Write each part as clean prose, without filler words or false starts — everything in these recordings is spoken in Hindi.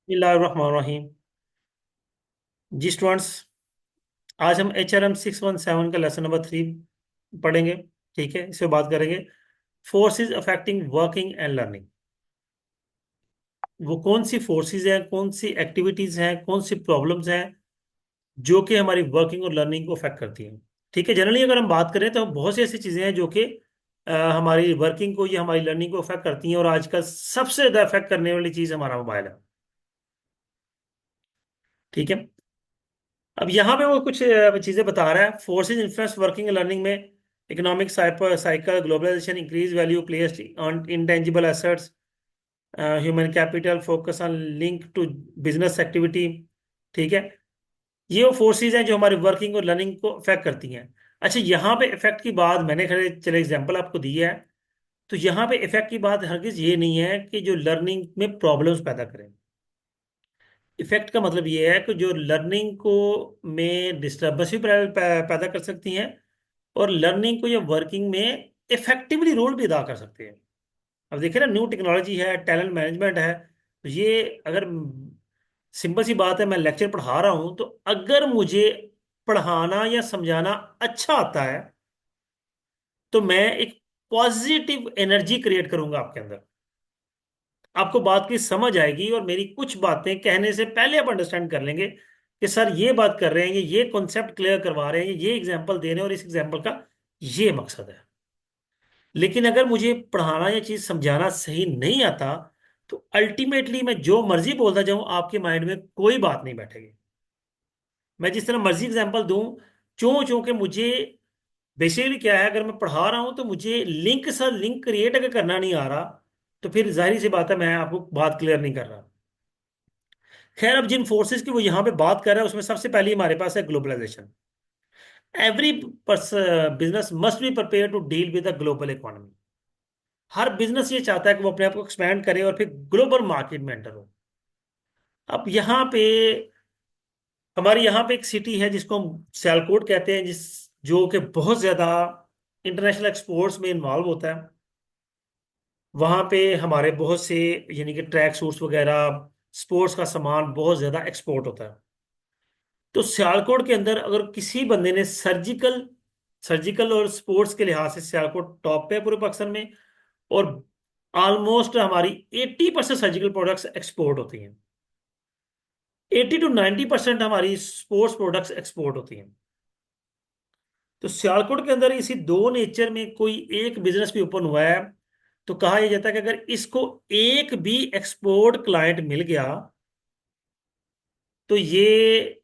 बिस्मिल्लाहिर्रहमानिर्रहीम। जी स्टूडेंट्स, आज हम HRM 617 का लेसन नंबर 3 पढ़ेंगे। ठीक है, इससे बात करेंगे forces affecting working and learning. वो कौन सी फोर्सेस हैं, कौन सी एक्टिविटीज हैं, कौन सी प्रॉब्लम्स हैं जो कि हमारी वर्किंग और लर्निंग को अफेक्ट करती हैं। ठीक है, जनरली अगर हम बात करें तो बहुत सी ऐसी चीज़ें हैं जो कि हमारी वर्किंग को या हमारी लर्निंग को अफेक्ट करती हैं, और आजकल सबसे ज़्यादा अफेक्ट करने वाली चीज़ हमारा मोबाइल है। ठीक है, अब यहाँ पे वो कुछ चीजें बता रहा है। फोर्सेस इन्फ्लुएंस वर्किंग लर्निंग में economic cycle, globalisation, increase value placed on intangible assets, human capital, focus on link to business activity. ठीक है, ये वो फोर्सेस हैं जो हमारी वर्किंग और लर्निंग को अफेक्ट करती हैं। अच्छा, यहाँ पे इफेक्ट की बात मैंने खैर चले एग्जांपल आपको दी है। तो यहाँ पे इफेक्ट की बात हरगिज ये नहीं है कि जो लर्निंग में प्रॉब्लम्स पैदा करें। इफेक्ट का मतलब ये है कि जो लर्निंग को में डिस्टर्बेंस भी पैदा कर सकती हैं, और लर्निंग को या वर्किंग में इफेक्टिवली रोल भी अदा कर सकते हैं। अब देखिए ना, न्यू टेक्नोलॉजी है, टैलेंट मैनेजमेंट है, तो ये अगर सिंपल सी बात है, मैं लेक्चर पढ़ा रहा हूं तो अगर मुझे पढ़ाना या समझाना अच्छा आता है तो मैं एक पॉजिटिव एनर्जी क्रिएट करूंगा आपके अंदर। आपको बात की समझ आएगी और मेरी कुछ बातें कहने से पहले आप अंडरस्टैंड कर लेंगे कि सर ये बात कर रहे हैं, ये कॉन्सेप्ट क्लियर करवा रहे हैं, ये एग्जांपल दे रहे हैं और इस एग्जांपल का ये मकसद है। लेकिन अगर मुझे पढ़ाना या चीज समझाना सही नहीं आता तो अल्टीमेटली मैं जो मर्जी बोलता जाऊं, आपके माइंड में कोई बात नहीं बैठेगी। मैं जिस तरह मर्जी एग्जांपल दूं, चूं चूं के मुझे बेसिकली क्या है, अगर मैं पढ़ा रहा हूं तो मुझे लिंक सर लिंक क्रिएट अगर करना नहीं आ रहा तो फिर जाहिर सी बात है मैं आपको बात क्लियर नहीं कर रहा। खैर, अब जिन फोर्सेस की वो यहाँ पे बात कर रहा है उसमें सबसे पहले हमारे पास है globalisation. Every business must be prepare to deal with the global economy. हर बिजनेस ये चाहता है कि वो अपने आप को एक्सपैंड करे और फिर ग्लोबल मार्केट में एंटर हो। अब यहाँ पे हमारे यहाँ पे एक सिटी है जिसको हम सियालकोट कहते हैं, जिस जो कि बहुत ज्यादा इंटरनेशनल एक्सपोर्ट्स में इन्वॉल्व होता है। वहाँ पे हमारे बहुत से यानी कि ट्रैक सूट्स वगैरह, स्पोर्ट्स का सामान बहुत ज्यादा एक्सपोर्ट होता है। तो सियालकोट के अंदर अगर किसी बंदे ने सर्जिकल सर्जिकल और स्पोर्ट्स के लिहाज से सियालकोट टॉप पे है पूरे पाकिस्तान में, और ऑलमोस्ट हमारी 80% सर्जिकल प्रोडक्ट्स एक्सपोर्ट होती हैं। 80 to 90% हमारी स्पोर्ट्स प्रोडक्ट्स एक्सपोर्ट होती हैं। तो सियालकोट के अंदर इसी दो नेचर में कोई एक बिजनेस भी ओपन हुआ है तो कहा यह जाता है कि अगर इसको एक भी एक्सपोर्ट क्लाइंट मिल गया तो ये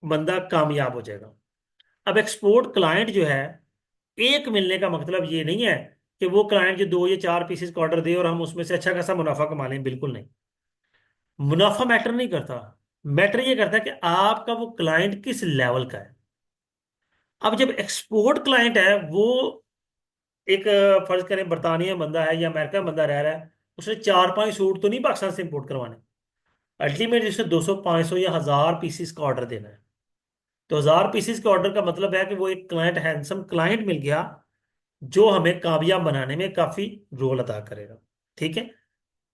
बंदा कामयाब हो जाएगा। अब एक्सपोर्ट क्लाइंट जो है, एक मिलने का मतलब ये नहीं है कि वो क्लाइंट जो 2 या 4 पीसेस का ऑर्डर दे और हम उसमें से अच्छा खासा मुनाफा कमा लें, बिल्कुल नहीं। मुनाफा मैटर नहीं करता। मैटर ये करता है कि आपका वो क्लाइंट किस लेवल का है। अब जब एक्सपोर्ट क्लाइंट है वो एक फर्ज करें बर्तानिया बंदा है या अमेरिका में बंदा रह रहा है, उसने 4-5 सूट तो नहीं पाकिस्तान से इंपोर्ट करवाने। अल्टीमेटली उसने 200, 500 या 1000 पीसीस का ऑर्डर देना है। तो 1000 पीसीस के ऑर्डर का मतलब है कि वो एक क्लाइंट, हैंडसम क्लाइंट मिल गया जो हमें कामयाब बनाने में काफी रोल अदा करेगा। ठीक है,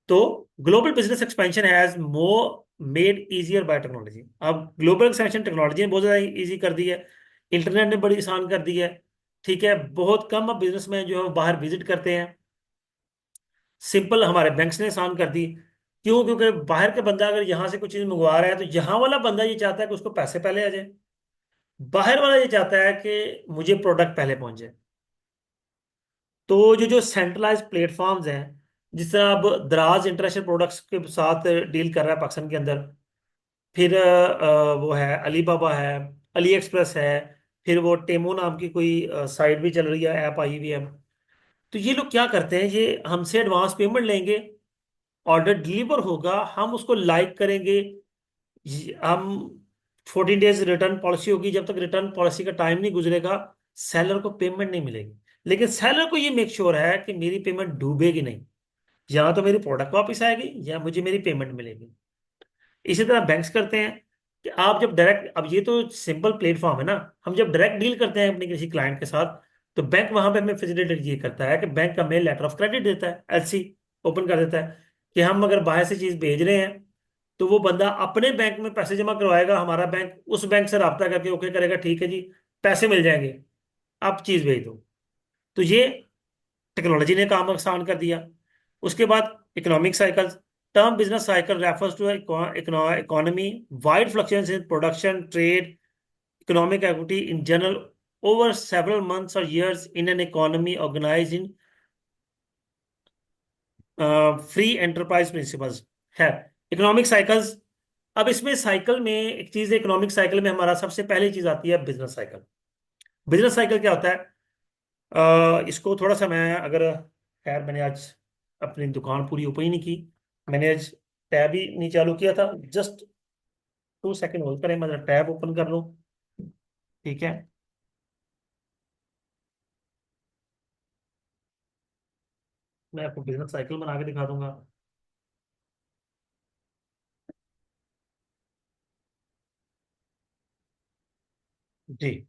तो global business expansion has more made easier bye technology. अब ग्लोबल एक्सपेंशन टेक्नोलॉजी ने बहुत ज्यादा इजी कर दी है, इंटरनेट ने बड़ी आसान कर दी है। ठीक है, बहुत कम अब बिजनेसमैन जो है वो बाहर विजिट करते हैं। सिंपल हमारे बैंक्स ने आसान कर दी। क्यों? क्योंकि बाहर का बंदा अगर यहाँ से कुछ चीज मंगवा रहा है तो यहाँ वाला बंदा ये चाहता है कि उसको पैसे पहले आ जाए, बाहर वाला ये चाहता है कि मुझे प्रोडक्ट पहले पहुंच जाए। तो जो जो सेंट्रलाइज प्लेटफॉर्म्स हैं, जिस तरह अब दराज इंटरनेशनल प्रोडक्ट्स के साथ डील कर रहा है पाकिस्तान के अंदर, फिर वो है अलीबाबा है, अली एक्सप्रेस है, फिर वो टेमो नाम की कोई साइट भी चल रही है, ऐप आई हुई है। तो ये लोग क्या करते हैं, ये हमसे एडवांस पेमेंट लेंगे, ऑर्डर डिलीवर होगा, हम उसको लाइक करेंगे, हम 14 डेज रिटर्न पॉलिसी होगी, जब तक रिटर्न पॉलिसी का टाइम नहीं गुजरेगा सेलर को पेमेंट नहीं मिलेगी। लेकिन सेलर को ये मेक श्योर है कि मेरी पेमेंट डूबेगी नहीं, या तो मेरी प्रोडक्ट वापस आएगी या मुझे मेरी पेमेंट मिलेगी। इसी तरह बैंक्स करते हैं कि आप जब डायरेक्ट, अब ये तो सिंपल प्लेटफॉर्म है ना, हम जब डायरेक्ट डील करते हैं अपने किसी क्लाइंट के साथ तो बैंक वहां पे हमें फैसिलिटेट ये करता है कि बैंक हमें लेटर ऑफ क्रेडिट देता है, LC ओपन कर देता है कि हम अगर बाहर से चीज भेज रहे हैं तो वो बंदा अपने बैंक में पैसे जमा करवाएगा, हमारा बैंक उस बैंक से रब्ता करके ओके करेगा, ठीक है जी पैसे मिल जाएंगे, आप चीज भेज दो। तो ये टेक्नोलॉजी ने काम आसान कर दिया। उसके बाद economic cycle, term business cycle refers to economy wide fluctuation in production, trade, economic activity in general over several months or years in an economy organized in free enterprise principles है। इकोनॉमिक साइकिल्स, अब इसमें साइकिल में एक चीज है, इकोनॉमिक साइकिल में हमारा सबसे पहली चीज आती है बिजनेस साइकिल। बिजनेस साइकिल क्या होता है? इसको थोड़ा सा मैं अगर, खैर मैंने आज अपनी दुकान पूरी ओपन ही नहीं की, मैंने आज टैब ही नहीं चालू किया था। जस्ट 2 सेकेंड होल्ड करें, मैं टैब ओपन कर लूँ। ठीक है, मैं आपको बिजनेस साइकिल बना के दिखा दूंगा। जी,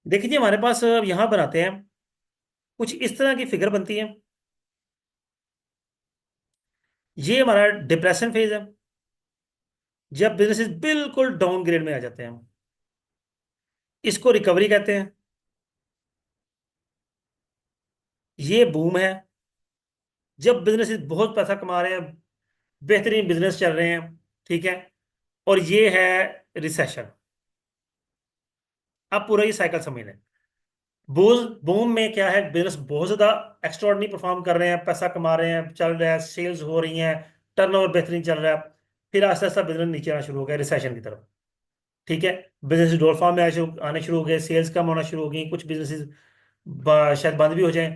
देखिए जी, हमारे पास यहाँ बनाते हैं, कुछ इस तरह की फिगर बनती है। ये हमारा डिप्रेशन फेज है, जब बिजनेसेस बिल्कुल डाउन ग्रेड में आ जाते हैं। इसको रिकवरी कहते हैं। ये बूम है, जब बिजनेसेस बहुत पैसा कमा रहे हैं, बेहतरीन बिजनेस चल रहे हैं। ठीक है, और ये है रिसेशन। आप पूरा ये साइकिल समझ लें। बूम बूम में क्या है, बिजनेस बहुत ज्यादा एक्स्ट्रॉर्डनरी परफॉर्म कर रहे हैं, पैसा कमा रहे हैं, चल रहा है, सेल्स हो रही हैं, टर्नओवर बेहतरीन चल रहा है। फिर आस्ते आस्ते बिजनेस नीचे आना शुरू हो गया रिसेशन की तरफ। ठीक है, बिजनेस डोर फॉर्म में आने शुरू हो गए, सेल्स कम होना शुरू हो गई, कुछ बिजनेसेस शायद बंद भी हो जाएं।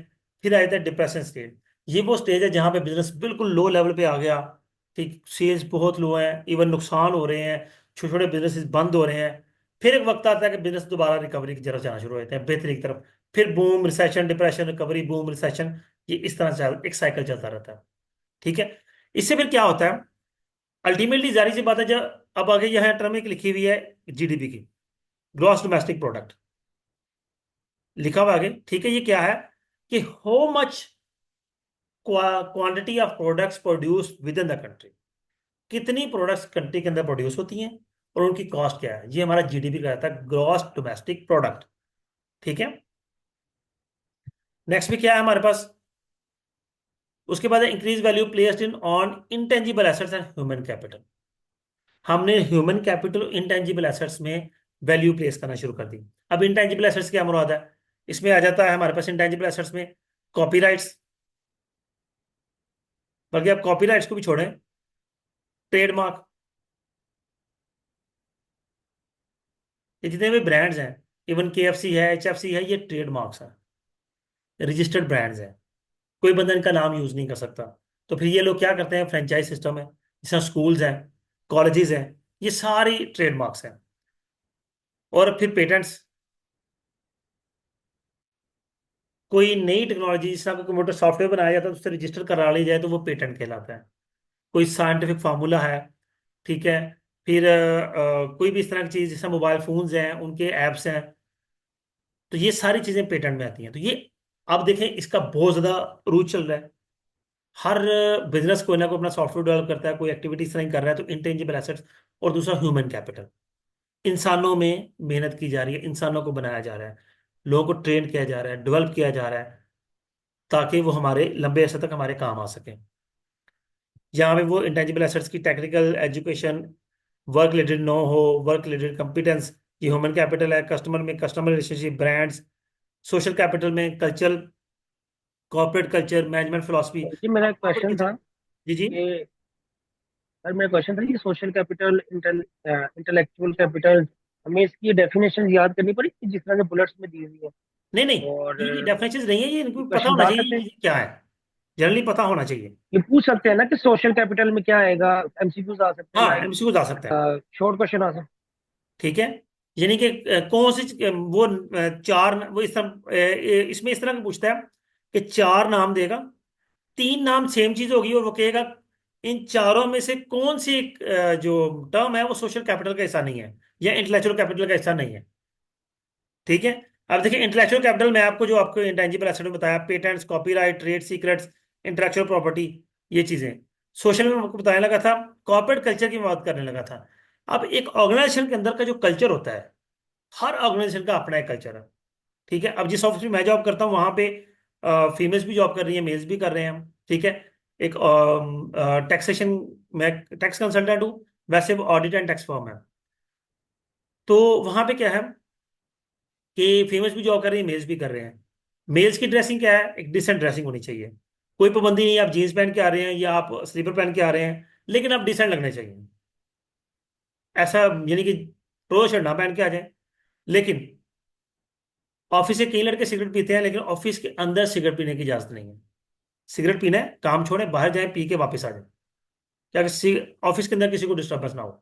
फिर आ जाता है डिप्रेशन स्टेज। ये वो स्टेज है जहां पे बिजनेस बिल्कुल लो लेवल पे आ गया। ठीक, सेल्स बहुत लो है, इवन नुकसान हो रहे हैं, छोटे छोटे बिजनेसेस बंद हो रहे हैं। फिर एक वक्त आता है कि बिजनेस दोबारा रिकवरी की तरफ जाना शुरू हो जाते हैं, बेहतरी की तरफ। फिर boom recession, depression, recovery, boom recession. ये इस तरह से एक साइकिल चलता रहता है। ठीक है, इससे फिर क्या होता है? अल्टीमेटली जारी सी बात है, जब अब आगे यह टर्म एक लिखी हुई है जीडीपी की, ग्रॉस डोमेस्टिक प्रोडक्ट लिखा हुआ आगे। ठीक है, ये क्या है कि how much quantity of products produce with in the country, कितनी प्रोडक्ट्स कंट्री के अंदर प्रोड्यूस होती हैं और उनकी कॉस्ट क्या है। ये हमारा जीडीपी का रहता है, ग्रॉस डोमेस्टिक प्रोडक्ट। ठीक है, नेक्स्ट भी क्या है हमारे पास? उसके बाद increase value placed in on intangible assets and human capital. हमने ह्यूमन कैपिटल इंटेंजिबल एसेट्स में वैल्यू प्लेस करना शुरू कर दी। अब इंटेंजिबल एसेट्स क्या मुराद है? इसमें आ जाता है हमारे पास इंटेंजिबल एसेट्स में कॉपीराइट्स, बल्कि आप कॉपीराइट्स को भी छोड़ें, ट्रेडमार्क, ये जितने भी ब्रांड्स हैं, इवन केएफसी है, एचएफसी है, ये ट्रेडमार्क्स हैं, रजिस्टर्ड ब्रांड्स हैं। कोई बंदा इनका नाम यूज नहीं कर सकता। तो फिर ये लोग क्या करते हैं, फ्रेंचाइज सिस्टम है, जैसे स्कूल्स हैं, कॉलेजेस हैं, ये सारी ट्रेडमार्क्स हैं। और फिर पेटेंट्स, कोई नई टेक्नोलॉजी जिस तरह कंप्यूटर सॉफ्टवेयर बनाया जाता है उससे रजिस्टर करा ली जाए तो वो पेटेंट कहलाता है। कोई साइंटिफिक फार्मूला है, ठीक है, फिर कोई भी इस तरह की चीज जैसे मोबाइल फोन्स हैं, उनके एप्स हैं, तो ये सारी चीजें पेटेंट में आती हैं। तो ये अब देखें, इसका बहुत ज्यादा रूज चल रहा है। हर बिजनेस कोई ना कोई अपना सॉफ्टवेयर डेवलप करता है, कोई एक्टिविटी इस तरह की कर रहा है। तो इंटेंजिबल एसेट्स, और दूसरा ह्यूमन कैपिटल, इंसानों में मेहनत की जा रही है, इंसानों को बनाया जा रहा है, लोगों को ट्रेन किया जा रहा है, डेवलप किया जा रहा है, ताकि वो हमारे लंबे अरसे तक हमारे काम आ सके। यहाँ पे वो इंटेंजिबल एसेट्स की technical education, work related know-how, work related competence, ये ह्यूमन कैपिटल है। कस्टमर में customer relationship, brands, social capital में culture, corporate culture, management philosophy. जी मेरा एक क्वेश्चन था जी जी। कि सर मेरा क्वेश्चन था कि सोशल कैपिटल इंटेलेक्चुअल कैपिटल हमें इसकी डेफिनेशन याद करनी पड़ी जिस तरह से बुलेट्स में दी हुई है। नहीं नहीं, और ये डेफिनेशन नहीं है, ये ये इनको पता क्वेश्चन होना बता चाहिए सकते हैं, ये क्या है, जनरली पता होना चाहिए। ये पूछ सकते हैं ना कि सोशल कैपिटल में क्या आएगा। एमसीक्यूज आ सकते हैं, हाँ, लाइक एमसीक्यू जा सकता है। शॉर्ट क्वेश्चन आ सकते ठीक है, यानी कि कौन सी वो चार, वो इस तरह इसमें इस तरह का पूछता है कि चार नाम देगा, तीन नाम सेम चीज होगी, और वो कहेगा इन चारों में से कौन सी एक जो टर्म है वो सोशल कैपिटल का हिस्सा नहीं है या इंटेलेक्चुअल कैपिटल का हिस्सा नहीं है। ठीक है। अब देखिए इंटेलेक्चुअल कैपिटल में आपको जो आपको इंटेंजिबल एसेट में बताया, patents, copyright, trade secrets, intellectual property, ये चीजें। सोशल में आपको बताने लगा था, कॉर्पोरेट कल्चर की बात करने लगा था। अब एक ऑर्गेनाइजेशन के अंदर का जो कल्चर होता है, हर ऑर्गेनाइजेशन का अपना एक कल्चर है। ठीक है। अब जिस ऑफिस में मैं जॉब करता हूँ वहां पे फीमेल्स भी जॉब कर रही हैं, मेल्स भी कर रहे हैं हम। ठीक है। एक टैक्सेशन, मैं टैक्स कंसल्टेंट हूँ, वैसे वो ऑडिट एंड टैक्स फर्म है। तो वहां पे क्या है कि फीमेल्स भी जॉब कर रही है, मेल्स भी कर रहे हैं। मेल्स की ड्रेसिंग क्या है, एक डिसेंट ड्रेसिंग होनी चाहिए। कोई पाबंदी नहीं है, आप जीन्स पहन के आ रहे हैं या आप स्लीपर पहन के आ रहे हैं, लेकिन आप डिसेंट लगने चाहिए। ऐसा यानी कि प्रो शर्ट ना पहन के आ जाए। लेकिन ऑफिस से कई लड़के सिगरेट पीते हैं, लेकिन ऑफिस के अंदर सिगरेट पीने की इजाजत नहीं है। सिगरेट पीना है, काम छोड़े, बाहर जाए, पी के वापस आ जाए, क्या ऑफिस के अंदर किसी को डिस्टर्बेंस ना हो।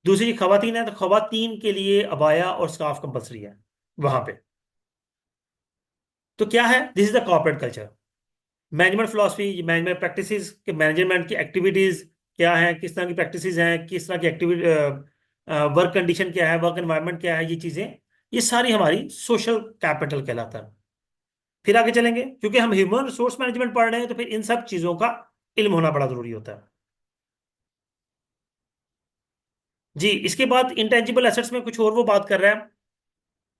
दूसरी चीज, खवातीन है तो खवातीन के लिए अबाया और स्कार्फ कंपलसरी है वहां पे। तो क्या है, this is the corporate culture. Management philosophy, management practices के, मैनेजमेंट की एक्टिविटीज क्या है, किस तरह की प्रैक्टिसेस हैं, किस तरह की एक्टिविटी, वर्क कंडीशन क्या है, वर्क एनवायरनमेंट क्या है, ये चीजें, ये सारी हमारी सोशल कैपिटल कहलाता है। फिर आगे चलेंगे, क्योंकि हम ह्यूमन रिसोर्स मैनेजमेंट पढ़ रहे हैं तो फिर इन सब चीजों का इल्म होना बड़ा जरूरी होता है। जी, इसके बाद इंटेंजिबल एसेट्स में कुछ और वो बात कर रहा है।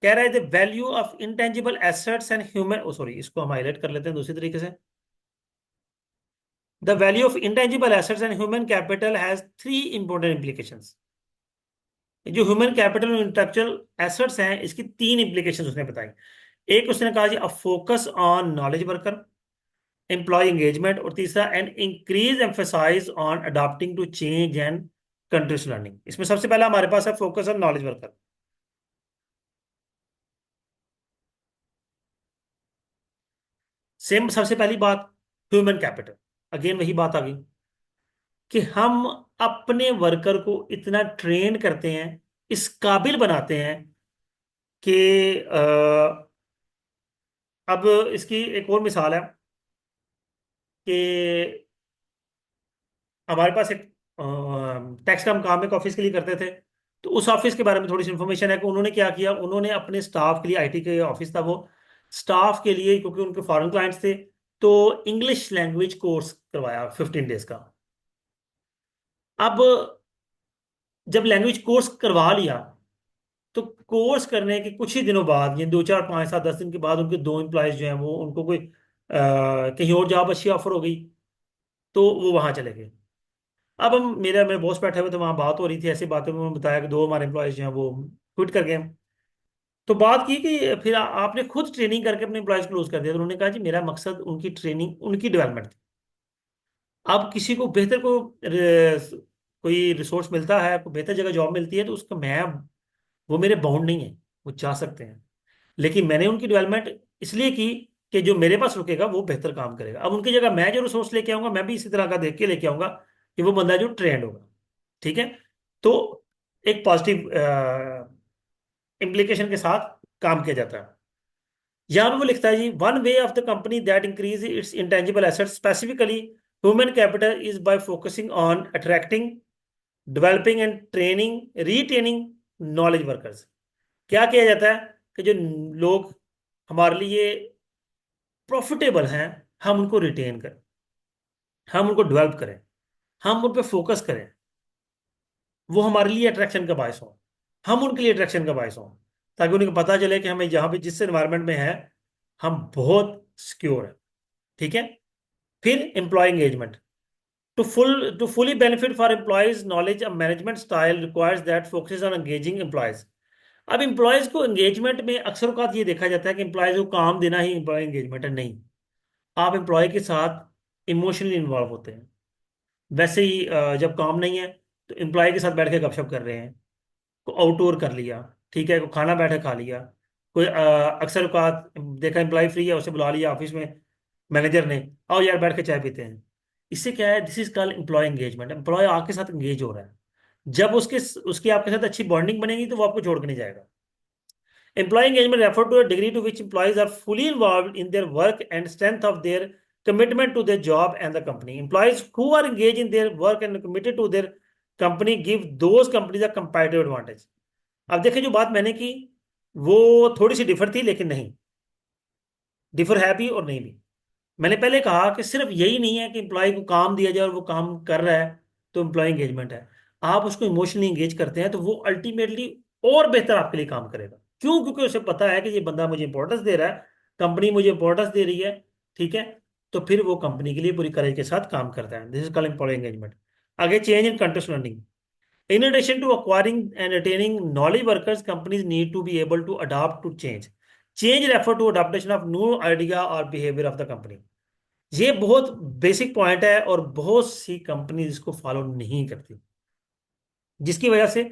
कह रहा है the value of intangible assets and human, oh sorry, इसको हम हाईलाइट कर लेते हैं दूसरी तरीके से। The value of intangible assets and human capital has three important implications। जो ह्यूमन कैपिटल और इंटेलेक्चुअल एसेट्स हैं, इसकी तीन इंप्लीकेशन उसने बताई। एक उसने कहा जी, a focus on knowledge worker, employee engagement, और तीसरा an increase emphasize on adopting to change and countries learning. इसमें सबसे पहला हमारे पास है focus on knowledge worker. Same, सबसे पहली बात, ह्यूमन कैपिटल, अगेन वही बात आ गई कि हम अपने वर्कर को इतना ट्रेन करते हैं, इस काबिल बनाते हैं कि अब इसकी एक और मिसाल है कि हमारे पास एक टैक्स का हम काम एक ऑफिस के लिए करते थे। तो उस ऑफिस के बारे में थोड़ी सी इंफॉर्मेशन है कि उन्होंने क्या किया, उन्होंने अपने स्टाफ के लिए, आईटी के ऑफिस था वो, स्टाफ के लिए, क्योंकि उनके फॉरेन क्लाइंट्स थे, तो इंग्लिश लैंग्वेज कोर्स करवाया 15 डेज का। अब जब लैंग्वेज कोर्स करवा लिया, तो कोर्स करने के कुछ ही दिनों बाद, ये 2 4 5 7 10 दिन के बाद, उनके दो एम्प्लॉयज जो हैं वो, उनको कोई कहीं और जॉब अच्छी ऑफर हो गई, तो वो वहां चले गए। अब हम, मेरा मेरे बॉस बैठे हुए थे, वहां बात हो रही थी, ऐसी बातों में उन्होंने बताया कि दो हमारे एम्प्लॉयज जो हैं वो क्विट कर गए। तो बात की कि फिर आपने खुद ट्रेनिंग करके अपने एम्प्लॉयज को लूज कर दिया। तो उन्होंने कहा जी, मेरा मकसद उनकी ट्रेनिंग, उनकी डेवलपमेंट थी। अब किसी को बेहतर को कोई रिसोर्स मिलता है, कोई बेहतर जगह जॉब मिलती है, तो उसका मैं, वो मेरे बाउंड नहीं है, वो चाह सकते हैं। लेकिन मैंने उनकी डेवलपमेंट इसलिए की कि जो मेरे पास रुकेगा वो बेहतर काम करेगा। अब उनकी जगह मैं जो रिसोर्स लेके आऊंगा, मैं भी इसी तरह का देख के लेके आऊंगा कि वो बंदा जो ट्रेंड होगा। ठीक है। तो एक पॉजिटिव इम्प्लीकेशन के साथ काम किया जाता है। यहां पे वो लिखता है जी, one way of the company that increase its intangible assets, specifically human capital, is by focusing on attracting, developing and training, retaining knowledge workers. क्या किया जाता है कि जो लोग हमारे लिए प्रॉफिटेबल हैं, हम उनको रिटेन करें, हम उनको डेवलप करें, हम उन पर फोकस करें, वो हमारे लिए अट्रैक्शन का बायस हो, हम उनके लिए अट्रैक्शन का बायस हो, ताकि उन्हें पता चले कि हमें यहाँ पे जिस एनवायरनमेंट में है, हम बहुत सिक्योर है। ठीक है। फिर employ engagement, to fully benefit for employees knowledge, a management style requires that focuses on engaging employees। अब एम्प्लॉयज को एंगेजमेंट में अक्सर औकात ये देखा जाता है कि एम्प्लॉयज को काम देना ही एम्प्लॉय एंगेजमेंट है, नहीं। आप एम्प्लॉय के साथ इमोशनली इन्वॉल्व होते हैं। वैसे ही जब काम नहीं है, तो एम्प्लॉय के साथ बैठ के गपशप कर रहे हैं, को आउटडोर कर लिया, ठीक है, को खाना बैठे खा लिया, कोई अक्सर औकात देखा एम्प्लॉय फ्री है, उसे बुला लिया ऑफिस में मैनेजर ने, आओ यार बैठ के चाय पीते हैं। इससे क्या है, this is called employ engagement, employ आपके साथ एंगेज हो रहा है। जब उसके उसकी आपके साथ अच्छी बॉन्डिंग बनेगी तो वो आपको छोड़ के नहीं जाएगा। Employee engagement refer to a degree to which employees are fully involved in their work and strength of their commitment to their job and the company. Employees who are engaged in their work and committed to their company give those companies a competitive advantage. अब देखिए जो बात मैंने की वो थोड़ी सी डिफर थी, लेकिन नहीं, डिफर है भी और नहीं भी। मैंने पहले कहा कि सिर्फ यही नहीं है कि एम्प्लॉय को काम दिया जाए और वो काम कर रहा है तो एम्प्लॉय एंगेजमेंट है। आप उसको इमोशनली एंगेज करते हैं तो वो अल्टीमेटली और बेहतर आपके लिए काम करेगा। क्यों? क्योंकि उसे पता है कि ये बंदा मुझे इंपॉर्टेंस दे रहा है, कंपनी मुझे इंपॉर्टेंस दे रही है। ठीक है, तो फिर वो कंपनी के लिए पूरी करेज के साथ काम करता है। This is called employ engagement. आगे, change in continuous learning. In addition to acquiring and retaining knowledge workers, companies need to be able to adapt to change. Change refer to adaptation of new idea or behavior of the company. ये बहुत बेसिक पॉइंट है और बहुत सी कंपनी इसको फॉलो नहीं करती, जिसकी वजह से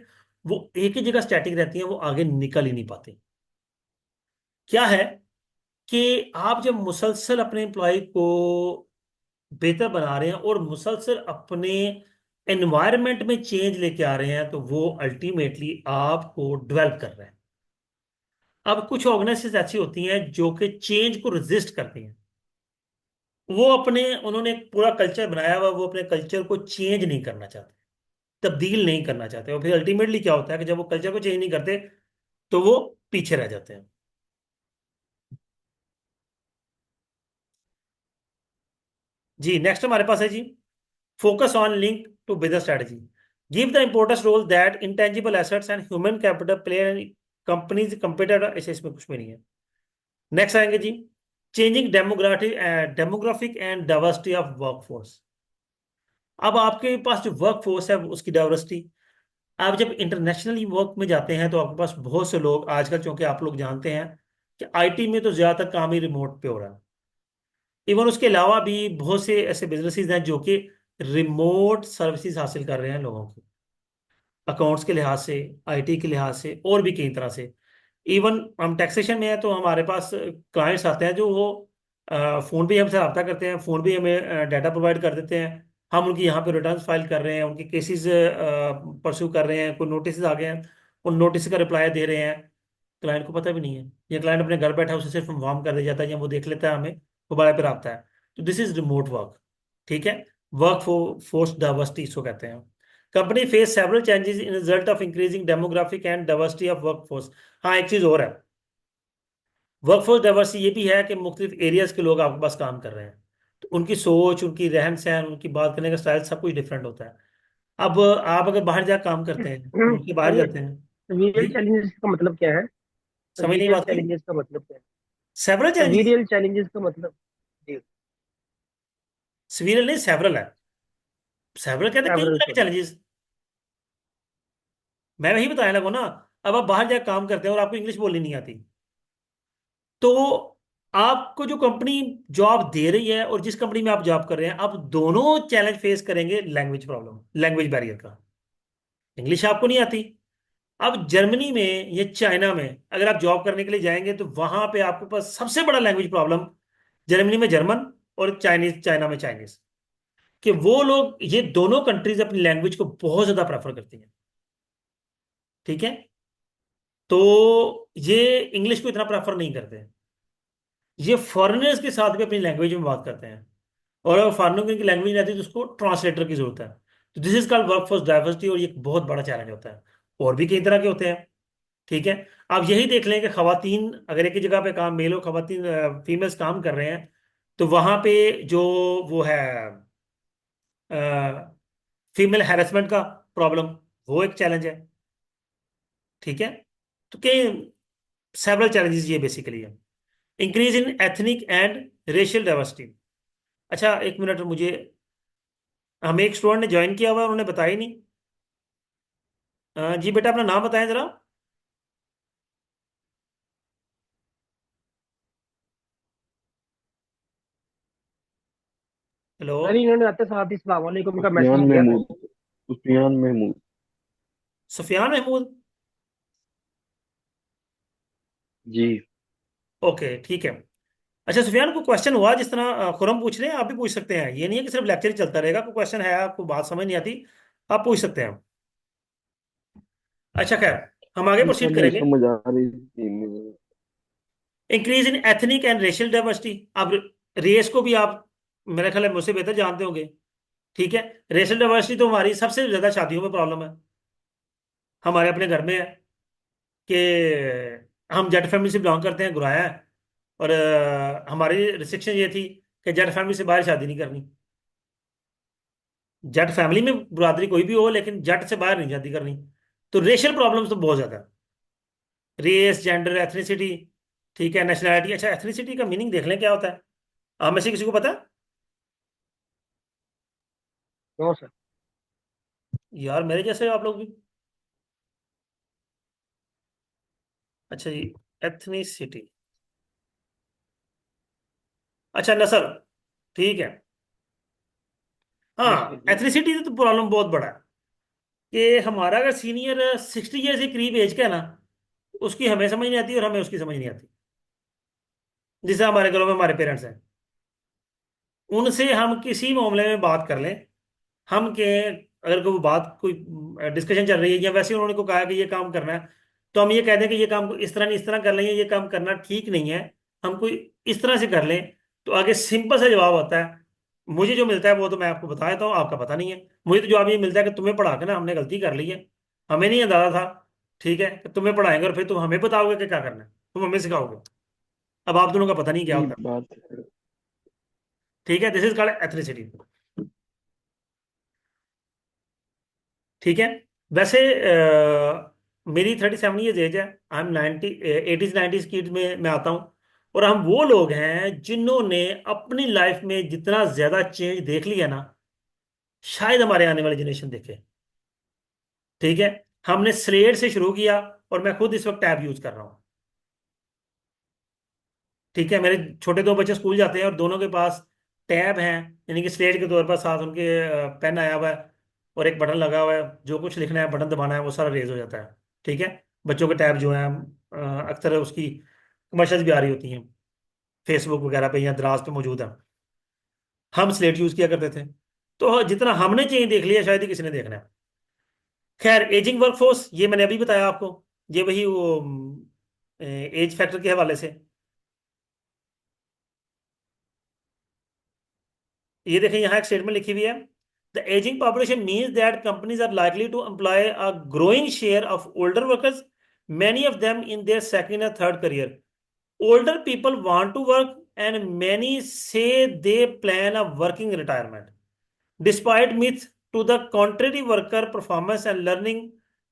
वो एक ही जगह स्टैटिक रहती है, वो आगे निकल ही नहीं पाती। क्या है कि आप जब मुसलसल अपने एम्प्लॉय को बेहतर बना रहे हैं और मुसलसल अपने एनवायरनमेंट में चेंज लेके आ रहे हैं, तो वो अल्टीमेटली आपको डेवलप कर रहे हैं। अब कुछ ऑर्गेनाइजेशन ऐसी होती हैं जो कि चेंज को रेजिस्ट करती हैं। वो अपने उन्होंने एक पूरा कल्चर बनाया हुआ, वो अपने कल्चर को चेंज नहीं करना चाहते, तब्दील नहीं करना चाहते, और फिर अल्टीमेटली क्या होता है कि जब वो कल्चर को चेंज नहीं करते तो वो पीछे रह जाते हैं। जी, नेक्स्ट हमारे पास है जी, focus on link to business strategy. Give the importance role that intangible assets and human capital play companies computer, ऐसे इसमें कुछ भी नहीं है। नेक्स्ट आएंगे जी, changing demographic and diversity of workforce. अब आपके पास जो वर्कफोर्स है उसकी डाइवर्सिटी, आप जब इंटरनेशनली वर्क में जाते हैं तो आपके पास बहुत से लोग आजकल, चूंकि आप लोग जानते हैं कि आईटी में तो ज्यादातर काम ही रिमोट पे हो रहा है। इवन उसके अलावा भी बहुत से ऐसे बिजनेसेस हैं जो कि रिमोट सर्विसेज हासिल कर रहे हैं लोगों की, अकाउंट्स के लिहाज से, आईटी के लिहाज से, और भी कई तरह से। इवन हम टैक्सेशन में है तो हमारे पास क्लाइंट्स आते हैं जो वो फ़ोन पे ही हमसे रब्ता करते हैं, फ़ोन पे ही हमें डाटा प्रोवाइड कर देते हैं। हम उनकी यहाँ पे रिटर्न फाइल कर रहे हैं, उनके केसेस परस्यू कर रहे हैं, कोई नोटिस आ गए हैं उन नोटिस का रिप्लाई दे रहे हैं। क्लाइंट को पता भी नहीं है, या क्लाइंट अपने घर बैठा है, उसे सिर्फ इन्फॉर्म कर दिया जाता है या वो देख लेता है, हमें मोबाइल पर आता है। तो दिस इज रिमोट वर्क। ठीक है, वर्क फोर्स डाइवर्सिटी इसको कहते हैं। Company face several changes in result of increasing demographic and diversity of workforce. हाँ, एक चीज और है, वर्कफोर्स डाइवर्सिटी ये भी है कि मुख्तलिफ एरियाज के लोग आपके पास काम कर रहे हैं, तो उनकी सोच, उनकी रहन सहन, उनकी बात करने का स्टाइल सब कुछ डिफरेंट होता है। अब आप अगर बाहर जाकर काम करते हैं, मुल्क के बाहर सर, जाते हैं। रियल जी, चैलेंजेस का मतलब क्या है? समझ नहीं रियल बात की। चैलेंजेस का मतलब क्या सेवरल है? चैलेंजेस, रियल चैलेंजेस का मतलब। जी। सिविल नहीं, सेवरल है। सेवरल कहते हैं कई सेवरल, तरह के सॉरी। चैलेंजेस। मैं वही बताने लगा ना। अब आप बाहर जाकर काम करते हैं और आपको इंग्लिश बोलनी नहीं आती, तो आपको जो कंपनी जॉब दे रही है और जिस कंपनी में आप जॉब कर रहे हैं, आप दोनों चैलेंज फेस करेंगे, लैंग्वेज प्रॉब्लम, लैंग्वेज बैरियर का। इंग्लिश आपको नहीं आती। अब जर्मनी में या चाइना में अगर आप जॉब करने के लिए जाएंगे तो वहां पे आपके पास सबसे बड़ा लैंग्वेज प्रॉब्लम, जर्मनी में जर्मन और चाइनीज, चाइना में चाइनीज, कि वो लोग, ये दोनों कंट्रीज अपनी लैंग्वेज को बहुत ज्यादा प्रेफर करती हैं। ठीक है, तो ये इंग्लिश को इतना प्रेफर नहीं करते हैं। ये फॉरेनर्स के साथ भी अपनी लैंग्वेज में बात करते हैं, और अगर फॉरेनर की लैंग्वेज नहीं आती तो उसको ट्रांसलेटर की जरूरत है। तो this is called work force diversity, और ये एक बहुत बड़ा चैलेंज होता है। और भी कई तरह के होते हैं। ठीक है, आप यही देख लें कि खवातीन अगर एक ही जगह पे काम, मेल और खवातीन, फीमेल्स काम कर रहे हैं, तो वहां पे जो वो है फीमेल हैरेसमेंट का प्रॉब्लम, वो एक चैलेंज है। ठीक है, तो कई सेवरल चैलेंजेस ये बेसिकली है। Increase in ethnic and racial diversity. अच्छा, एक मिनट मुझे, हमें एक स्टूडेंट ने ज्वाइन किया हुआ है, उन्होंने बताया ही नहीं। जी बेटा, अपना नाम बताएं जरा। हेलो। सर, इन्होंने आते साथ ही सलाम वालेकुम का सुफियान मैसेज किया था। महमूद। सुफियान महमूद। सुफियान महमूद। जी। ओके, ठीक है। अच्छा सुफियान, को क्वेश्चन हुआ जिस तरह खुरम पूछ रहे हैं, आप भी पूछ सकते हैं। ये नहीं है कि सिर्फ लेक्चर ही चलता रहेगा। कोई क्वेश्चन है, आपको बात समझ नहीं आती, आप पूछ सकते हैं। अच्छा खैर, हम आगे जी सर, प्रोसीड नहीं करेंगे। समझ आ रही थी मुझे। Increase in ethnic and racial diversity. अब रेस को भी आप मेरे ख्याल है मुझसे बेहतर जानते होंगे। ठीक है। रेशियल डाइवर्सिटी तो हमारी सबसे ज्यादा शादियों में प्रॉब्लम है, हमारे अपने घर में है कि हम जट फैमिली से बिलोंग करते हैं, गुराया है। और हमारी रिस्ट्रिक्शन ये थी कि जट फैमिली से बाहर शादी नहीं करनी। जट फैमिली में बरादरी कोई भी हो, लेकिन जट से बाहर नहीं शादी करनी। तो रेशियल प्रॉब्लम्स तो बहुत ज्यादा है, रेस, जेंडर, एथनिसिटी। ठीक है, नेशनैलिटी। अच्छा, एथनिसिटी का मीनिंग देख लें क्या होता है। आप में से किसी को पता है? No sir. यार मेरे जैसे आप लोग भी। अच्छा जी, एथनिसिटी। अच्छा, नस्ल। ठीक है। जी सर हाँ, जी। एथनिसिटी तो प्रॉब्लम बहुत बड़ा है कि हमारा अगर सीनियर 60 ईयर से करीब एज का है ना, उसकी हमें समझ नहीं आती और हमें उसकी समझ नहीं आती। जैसे हमारे घरों में हमारे पेरेंट्स हैं, उनसे हम किसी मामले में बात कर लें, हम के अगर कोई बात, कोई डिस्कशन चल रही है या वैसे उन्होंने को कहा कि ये काम करना है, तो हम ये कहते हैं कि ये काम को इस तरह नहीं इस तरह कर लें, ये काम करना ठीक नहीं है, हम कोई इस तरह से कर लें। तो आगे सिंपल सा जवाब आता है। मुझे जो मिलता है वो तो मैं आपको बता देता हूँ, आपका पता नहीं है। मुझे तो जवाब ये मिलता है कि तुम्हें पढ़ा के ना हमने गलती कर ली है, हमें नहीं अंदाजा था। ठीक है, कि तुम्हें पढ़ाएंगे और फिर तुम हमें बताओगे कि क्या करना है, तुम हमें सिखाओगे। अब आप दोनों का पता नहीं क्या जी होता। बात है। ठीक है, दिस इज कॉल्ड एथनिसिटी। ठीक है। वैसे मेरी 37 ईयर्स एज है। I am 80s 90s kid में मैं आता हूँ। और हम वो लोग हैं जिन्होंने अपनी लाइफ में जितना ज्यादा चेंज देख लिया ना, शायद हमारे आने वाली जनरेशन देखे। ठीक है। हमने स्लेट से शुरू किया, और मैं खुद इस वक्त टैब यूज कर रहा हूँ। ठीक है, मेरे छोटे दो बच्चे स्कूल जाते हैं और दोनों के पास टैब हैं, यानी कि स्लेट के तौर पर साथ उनके पेन आया हुआ है, और एक बटन लगा हुआ है, जो कुछ लिखना है बटन दबाना है वो सारा रेज हो जाता है। ठीक है। बच्चों के टैब जो हैं, अक्सर उसकी कमर्शियल्स भी आ रही होती हैं फेसबुक वगैरह पे या दराज पे मौजूद है। हम स्लेट यूज किया करते थे। तो जितना हमने चेंज देख लिया, शायद ही किसी ने देखना है। खैर, एजिंग वर्कफोर्स ये मैंने अभी बताया आपको। ये वही वो एज फैक्टर के हवाले से। ये देखें, यहाँ एक स्टेटमेंट लिखी हुई है। The ageing population means that companies are likely to employ a growing share of older workers, many of them in their second or third career. Older people want to work, and many say they plan a working retirement. Despite myth to the contrary, worker performance and learning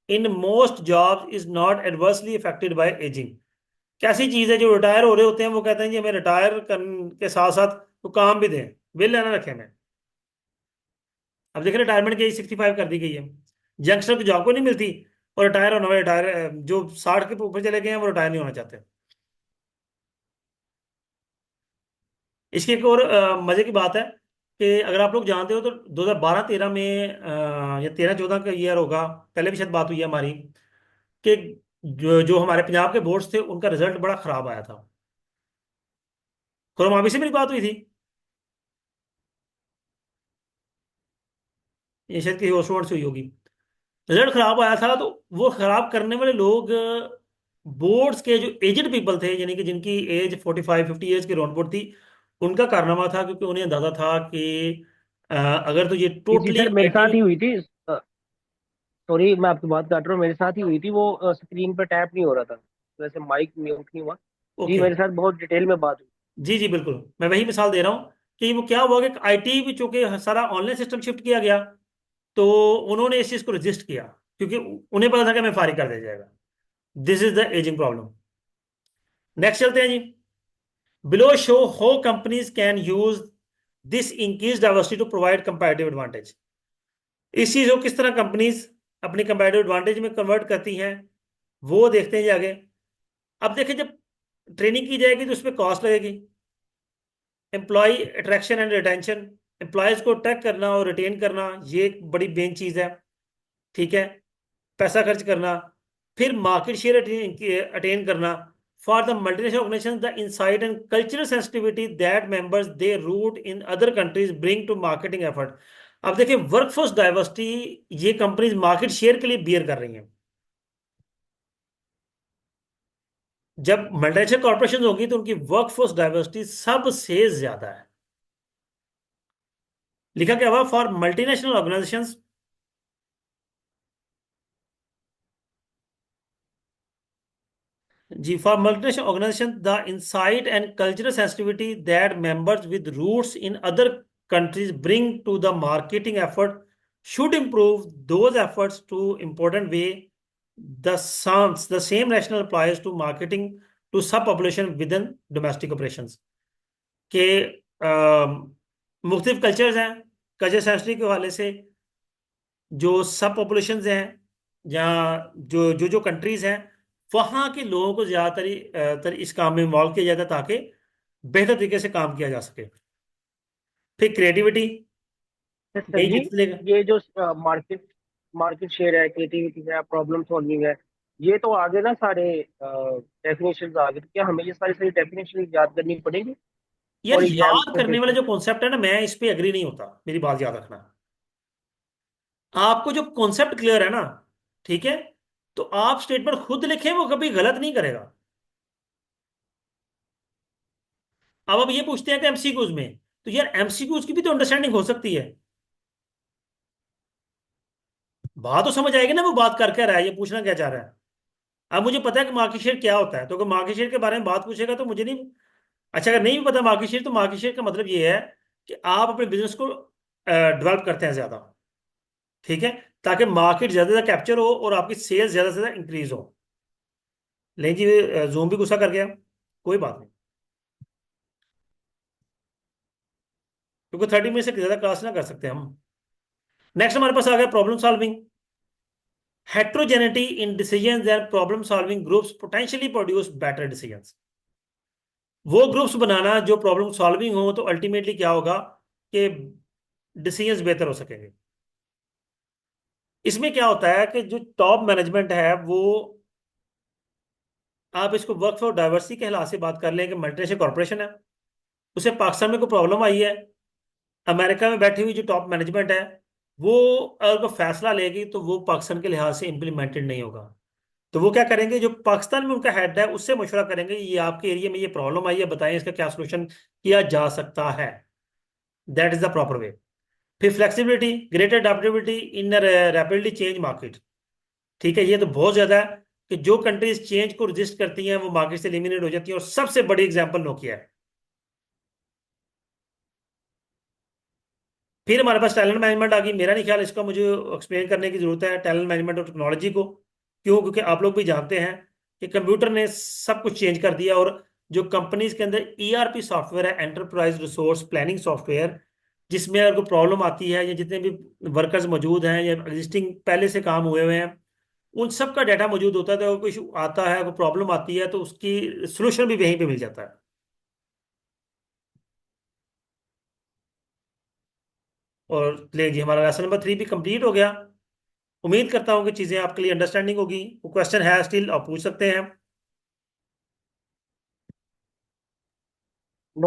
in most jobs is not adversely affected by aging. कैसी चीज है, जो रिटायर हो रहे होते हैं वो कहते हैं जी हमें रिटायर के साथ साथ तो काम भी दें, बिल लेना रखे हमें। अब देखिए, रिटायरमेंट की एज 65 कर दी गई है। यंगस्टर को जॉब को नहीं मिलती, और रिटायर होना, रिटायर जो 60 के ऊपर चले गए हैं वो रिटायर नहीं होना चाहते। इसकी एक और मजे की बात है कि अगर आप लोग जानते हो तो 2012-13 में या 13-14 का ईयर होगा, पहले भी शायद बात हुई है हमारी, कि जो हमारे पंजाब के बोर्ड्स थे उनका रिजल्ट बड़ा खराब आया था। खुरम से मेरी बात हुई थी, ये शायद किसी और स्टूडेंट से हुई होगी। रिजल्ट खराब आया था, तो वो खराब करने वाले लोग बोर्ड्स के जो एजेड पीपल थे, यानी कि जिनकी एज 45-50 ईयर्स के राउंड थी, उनका कारनामा था, क्योंकि उन्हें अंदाजा था कि अगर तो ये जी जी टोटली सर, मेरे आईटी। साथ ही हुई थी। सॉरी, मैं आपकी बात काट रहा हूँ, मेरे साथ ही हुई थी वो। स्क्रीन पर टैप नहीं हो रहा था, वैसे माइक म्यूट नहीं हुआ। जी, ओके। मेरे साथ बहुत डिटेल में बात हुई। जी जी बिल्कुल, मैं वही मिसाल दे रहा हूँ कि वो क्या हुआ कि आईटी भी चूंकि सारा ऑनलाइन सिस्टम शिफ्ट किया गया, तो उन्होंने इस चीज को रजिस्ट किया, क्योंकि उन्हें पता था कि हमें फारिग कर दिया जाएगा। This is the ageing problem. Next चलते हैं जी। Below show how companies can use this increase diversity to provide comparative advantage. इस चीज को किस तरह कंपनीज अपनी कंपैरेटिव एडवांटेज में कन्वर्ट करती हैं, वो देखते हैं जी आगे। अब देखिए, जब ट्रेनिंग की जाएगी तो उसमें कॉस्ट लगेगी। Employ attraction and retention, employees को अट्रैक्ट करना और रिटेन करना, ये एक बड़ी मेन चीज है। ठीक है। पैसा खर्च करना, फिर मार्केट शेयर अटेन करना। For the multinational organisation, the insight and cultural sensitivity that members they root in other countries bring to marketing effort. अब देखिए, वर्कफोर्स डाइवर्सिटी ये कंपनीज मार्केट शेयर के लिए बियर कर रही हैं। जब मल्टीनेशनल कॉर्पोरेशन होगी तो उनकी वर्कफोर्स डाइवर्सिटी सबसे ज्यादा है। लिखा क्या हुआ? फॉर मल्टीनेशनल ऑर्गेनाइजेशंस, जी, for multinational organizations, the insight and cultural sensitivity that members with roots in other countries bring to the marketing effort should improve those efforts to important way. The same rationale applies to marketing to subpopulation within domestic operations. के मुख्तलिफ कल्चर्स हैं, कल्चर सेंसिटिव के हवाले से जो सब पॉपुलेशंस हैं, या जो कंट्रीज हैं, वहाँ के लोगों को ज़्यादातर इस काम में इन्वॉल्व किया जाता है ताकि बेहतर तरीके से काम किया जा सके। फिर क्रिएटिविटी, सर यही जी, चलेगा। ये जो मार्केट मार्केट शेयर है, क्रिएटिविटी है, प्रॉब्लम सॉल्विंग है, ये तो आगे ना सारे डेफिनेशन आ गए, तो क्या हमें ये सारी सारी डेफिनेशन याद करनी पड़ेगी यार, और एग्जाम याद के करने वाला पेपर? जो कॉन्सेप्ट है ना, मैं इस पे एग्री नहीं होता, मेरी बात याद रखना। आपको जो कॉन्सेप्ट क्लियर है ना, ठीक है, तो आप स्टेटमेंट खुद लिखें, वो कभी गलत नहीं करेगा। अब आप ये पूछते हैं कि एमसीक्यूज में, तो यार एमसीक्यूज की भी तो अंडरस्टैंडिंग हो सकती है। बात तो समझ आएगी ना, वो बात कर क्या रहा है, ये पूछना क्या चाह रहा है। अब मुझे पता है कि मार्केट शेयर क्या होता है, तो अगर मार्केट शेयर के बारे में बात पूछेगा तो मुझे नहीं, अच्छा अगर नहीं भी पता मार्केट शेयर, तो मार्केट शेयर का मतलब ये है कि आप अपने बिजनेस को डेवलप करते हैं ज्यादा, ठीक है, ताकि मार्केट ज्यादा से ज्यादा कैप्चर हो और आपकी सेल्स ज्यादा से ज्यादा इंक्रीज हो। लेकिन जी जूम भी गुस्सा कर गया, कोई बात नहीं, क्योंकि 30 मिनट से ज्यादा क्लास ना कर सकते हम। नेक्स्ट हमारे पास आ गया problem solving. Heterogeneity in decisions and problem solving groups potentially produce better decisions. वो ग्रुप्स बनाना जो प्रॉब्लम सॉल्विंग हो, तो अल्टीमेटली क्या होगा कि डिसीजंस बेहतर हो सकेंगे। इसमें क्या होता है कि जो टॉप मैनेजमेंट है वो, आप इसको वर्क फॉर डाइवर्सिटी के हिसाब से बात कर लें कि मल्टीनेशनल कॉर्पोरेशन है, उसे पाकिस्तान में कोई प्रॉब्लम आई है, अमेरिका में बैठी हुई जो टॉप मैनेजमेंट है वो अगर कोई फैसला लेगी तो वो पाकिस्तान के लिहाज से इम्प्लीमेंटेड नहीं होगा। तो वो क्या करेंगे, जो पाकिस्तान में उनका हेड है उससे मशवरा करेंगे, ये आपके एरिया में ये प्रॉब्लम आई है, बताएं इसका क्या सोल्यूशन किया जा सकता है। That is the proper way. फिर फ्लेक्सिबिलिटी, ग्रेटर अडेप्टेबिलिटी इन रैपिडली चेंज मार्केट। ठीक है, ये तो बहुत ज्यादा है कि जो कंट्रीज चेंज को रजिस्ट करती हैं वो मार्केट से एलिमिनेट हो जाती हैं, और सबसे बड़ी एग्जांपल नोकिया है। फिर हमारे पास टैलेंट मैनेजमेंट आ गई। मेरा नहीं ख्याल इसका मुझे एक्सप्लेन करने की जरूरत है, टैलेंट मैनेजमेंट और टेक्नोलॉजी को। क्यों? क्योंकि आप लोग भी जानते हैं कि कंप्यूटर ने सब कुछ चेंज कर दिया, और जो कंपनीज के अंदर ईआरपी सॉफ्टवेयर है, एंटरप्राइज रिसोर्स प्लानिंग सॉफ्टवेयर, जिसमें अगर कोई प्रॉब्लम आती है, या जितने भी वर्कर्स मौजूद हैं या एग्जिस्टिंग पहले से काम हुए हुए हैं, उन सब का डाटा मौजूद होता है, तो अगर कोई इशू आता है, कोई प्रॉब्लम आती है, तो उसकी सोल्यूशन भी वहीं पे मिल जाता है। और ले जी, हमारा लेसन नंबर 3 भी कंप्लीट हो गया। उम्मीद करता हूँ कि चीज़ें आपके लिए अंडरस्टैंडिंग होगी। वो क्वेश्चन है स्टिल, आप पूछ सकते हैं।